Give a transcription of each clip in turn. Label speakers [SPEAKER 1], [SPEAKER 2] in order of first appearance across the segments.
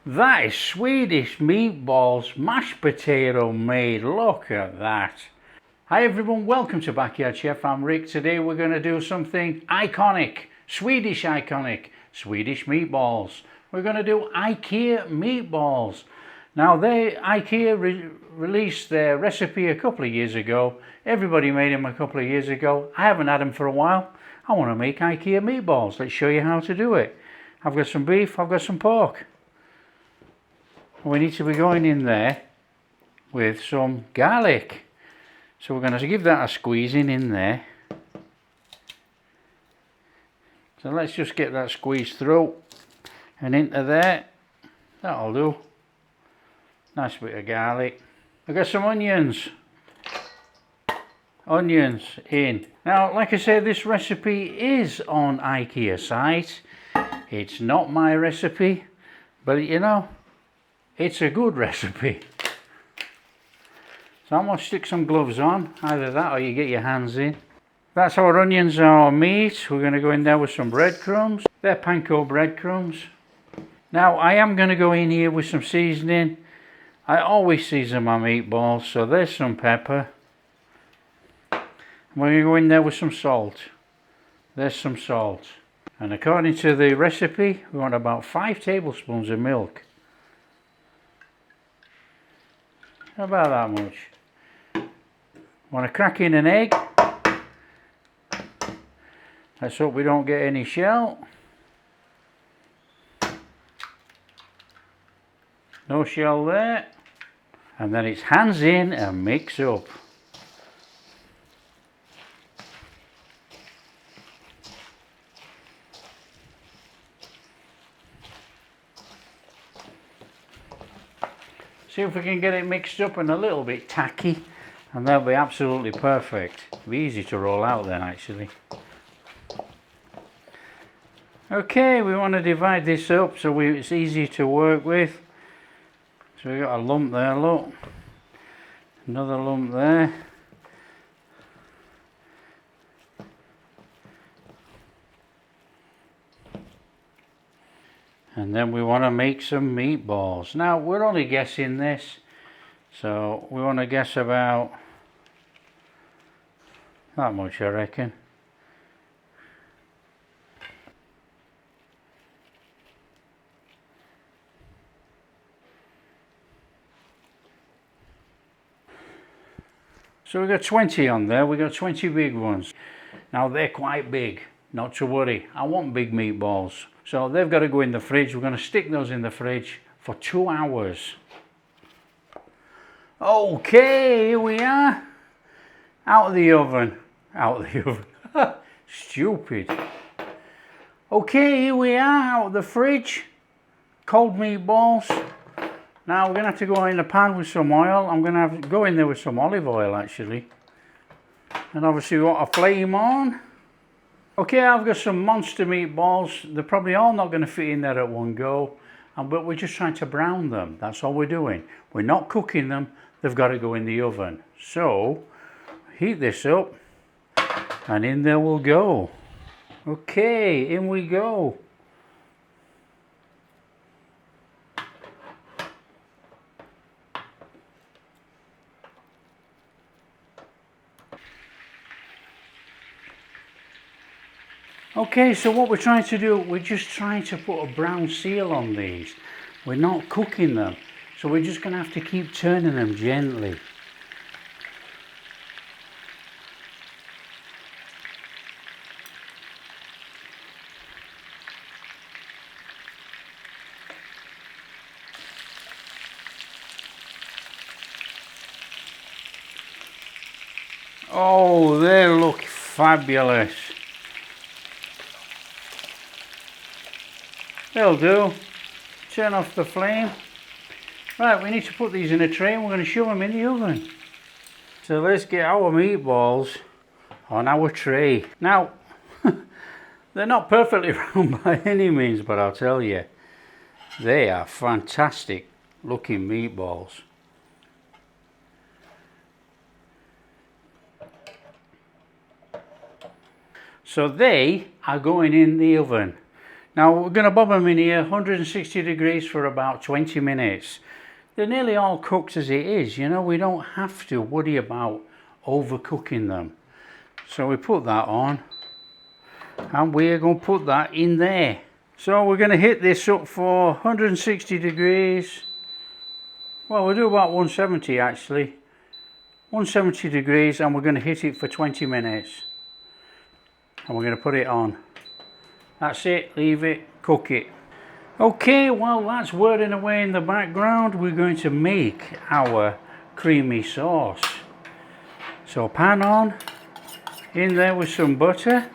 [SPEAKER 1] That is Swedish meatballs, mashed potato made. Look at that. Hi everyone, welcome to Backyard Chef. I'm Rick. Today we're going to do something iconic, Swedish Swedish meatballs. We're going to do IKEA meatballs. Now IKEA released their recipe a couple of years ago. Everybody made them a couple of years ago. I haven't had them for a while. I want to make IKEA meatballs. Let's show you how to do it. I've got some beef, I've got some pork. We need to be going in there with some garlic. So we're going to give that a squeezing in there. So let's just get that squeezed through and into there. That'll do. Nice bit of garlic. I've got some onions. Onions in. Now, like I said, this recipe is on IKEA site. It's not my recipe, but you know, it's a good recipe. So I'm going to stick some gloves on, either that or you get your hands in. That's our onions and our meat. We're going to go in there with some breadcrumbs. They're panko breadcrumbs. Now I am going to go in here with some seasoning. I always season my meatballs, so there's some pepper. We're going to go in there with some salt. There's some salt. And according to the recipe, we want about 5 tablespoons of milk. About that much. Want to crack in an egg. Let's hope we don't get any shell. No shell there. And then it's hands in and mix up. See if we can get it mixed up and a little bit tacky, and that'll be absolutely perfect. It'll be easy to roll out then actually. Okay, we want to divide this up so it's easy to work with. So we've got a lump there, look. Another lump there. And then we want to make some meatballs. Now we're only guessing this, so we want to guess about that much, I reckon. So we've got 20 on there. We've got 20 big ones. Now they're quite big, not to worry. I want big meatballs. So they've got to go in the fridge. We're going to stick those in the fridge for 2 hours. Okay, here we are. Out of the oven. Out of the oven. Stupid. Okay, here we are, out of the fridge. Cold meatballs. Now we're going to have to go in the pan with some oil. I'm going to have to go in there with some olive oil actually. And obviously we want a flame on. Okay, I've got some monster meatballs. They're probably all not going to fit in there at one go, but we're just trying to brown them. That's all we're doing. We're not cooking them. They've got to go in the oven. So, heat this up, and in there we'll go. Okay, in we go. Okay, so what we're trying to do, we're just trying to put a brown seal on these. We're not cooking them, so we're just going to have to keep turning them gently. Oh, they look fabulous. They'll do. Turn off the flame. Right, we need to put these in a tray and we're going to shove them in the oven. So let's get our meatballs on our tray. Now, they're not perfectly round by any means, but I'll tell you, they are fantastic looking meatballs. So they are going in the oven. Now we're going to bob them in here 160 degrees for about 20 minutes. They're nearly all cooked as it is, you know, we don't have to worry about overcooking them. So we put that on and we're going to put that in there. So we're going to hit this up for 160 degrees. Well, we'll do about 170 actually. 170 degrees, and we're going to hit it for 20 minutes. And we're going to put it on. That's it, leave it, cook it. Okay, while that's whirring away in the background, we're going to make our creamy sauce. So pan on, in there with some butter.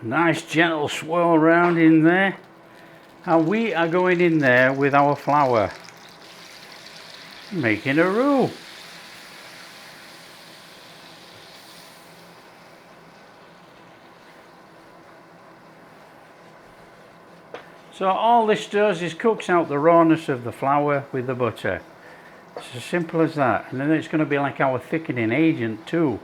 [SPEAKER 1] Nice gentle swirl around in there. And we are going in there with our flour, making a roux. So all this does is cooks out the rawness of the flour with the butter. It's as simple as that. And then it's going to be like our thickening agent too.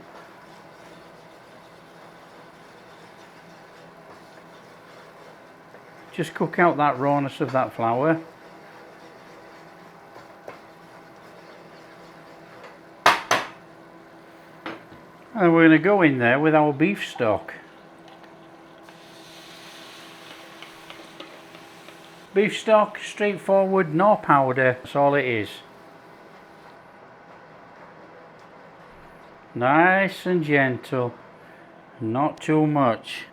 [SPEAKER 1] Just cook out that rawness of that flour. And we're going to go in there with our beef stock. Beef stock, straightforward, no powder, that's all it is. Nice and gentle, not too much.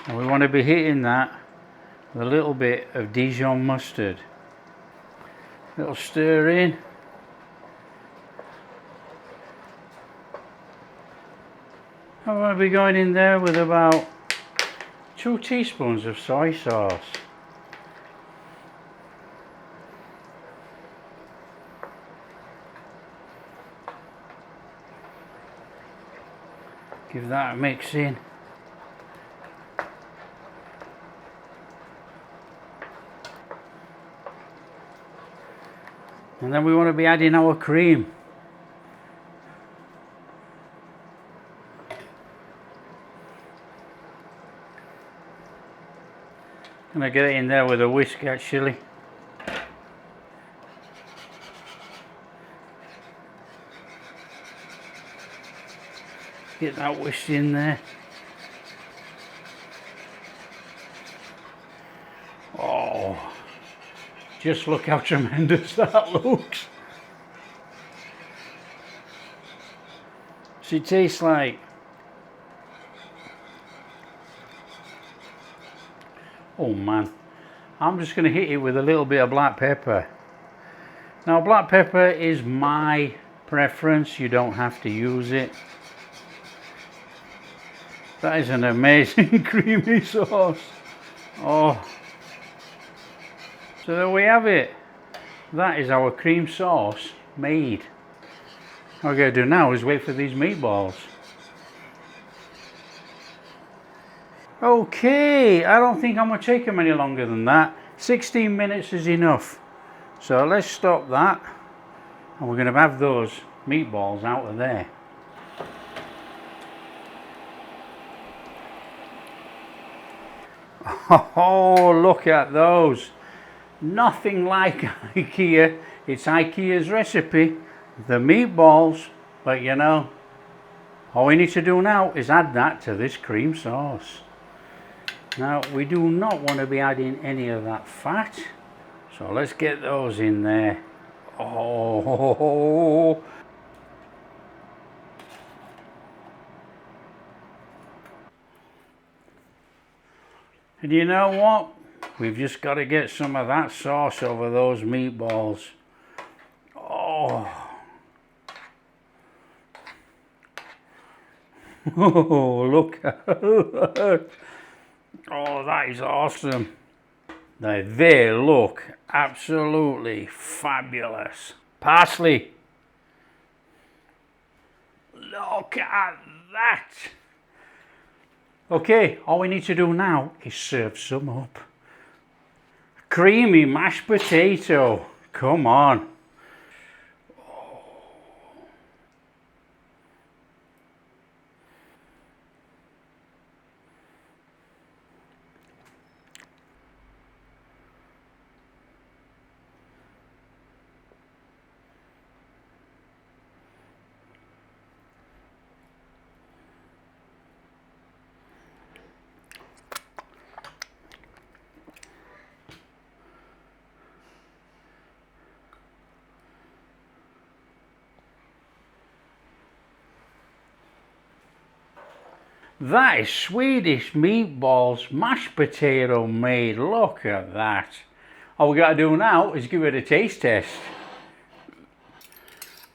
[SPEAKER 1] And we want to be hitting that with a little bit of Dijon mustard. Little stir in. I'm going to be going in there with about 2 teaspoons of soy sauce. Give that a mix in. And then we want to be adding our cream. I'm going to get it in there with a whisk actually. Get that whisk in there. Oh, just look how tremendous that looks. What's it taste like? Oh man, I'm just going to hit it with a little bit of black pepper. Now black pepper is my preference, you don't have to use it. That is an amazing creamy sauce. Oh, so there we have it. That is our cream sauce made. What we're going to do now is wait for these meatballs. Okay, I don't think I'm going to take them any longer than that. 16 minutes is enough. So let's stop that. And we're going to have those meatballs out of there. Oh, look at those. Nothing like IKEA. It's IKEA's recipe. The meatballs. But you know, all we need to do now is add that to this cream sauce. Now, we do not want to be adding any of that fat. So let's get those in there. Oh. And you know what? We've just got to get some of that sauce over those meatballs. Oh. Oh, look at that. Oh, that is awesome. Now, they look absolutely fabulous. Parsley. Look at that. Okay, all we need to do now is serve some up. Creamy mashed potato. Come on. That is Swedish meatballs, mashed potato made. Look at that. All we got to do now is give it a taste test.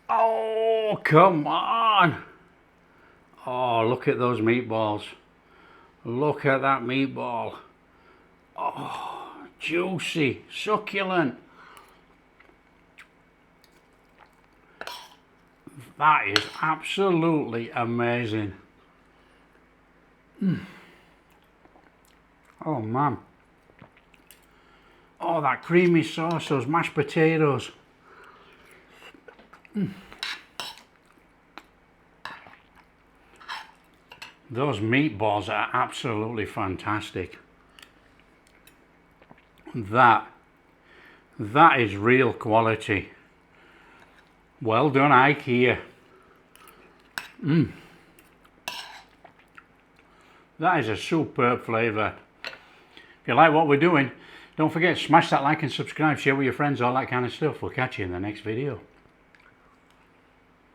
[SPEAKER 1] Oh, come on. Oh, look at those meatballs. Look at that meatball. Oh, juicy, succulent. That is absolutely amazing. Oh man. Oh, that creamy sauce, those mashed potatoes. Those meatballs are absolutely fantastic. That is real quality. Well done, IKEA. That is a superb flavour. If you like what we're doing, don't forget to smash that like and subscribe, share with your friends, all that kind of stuff. We'll catch you in the next video.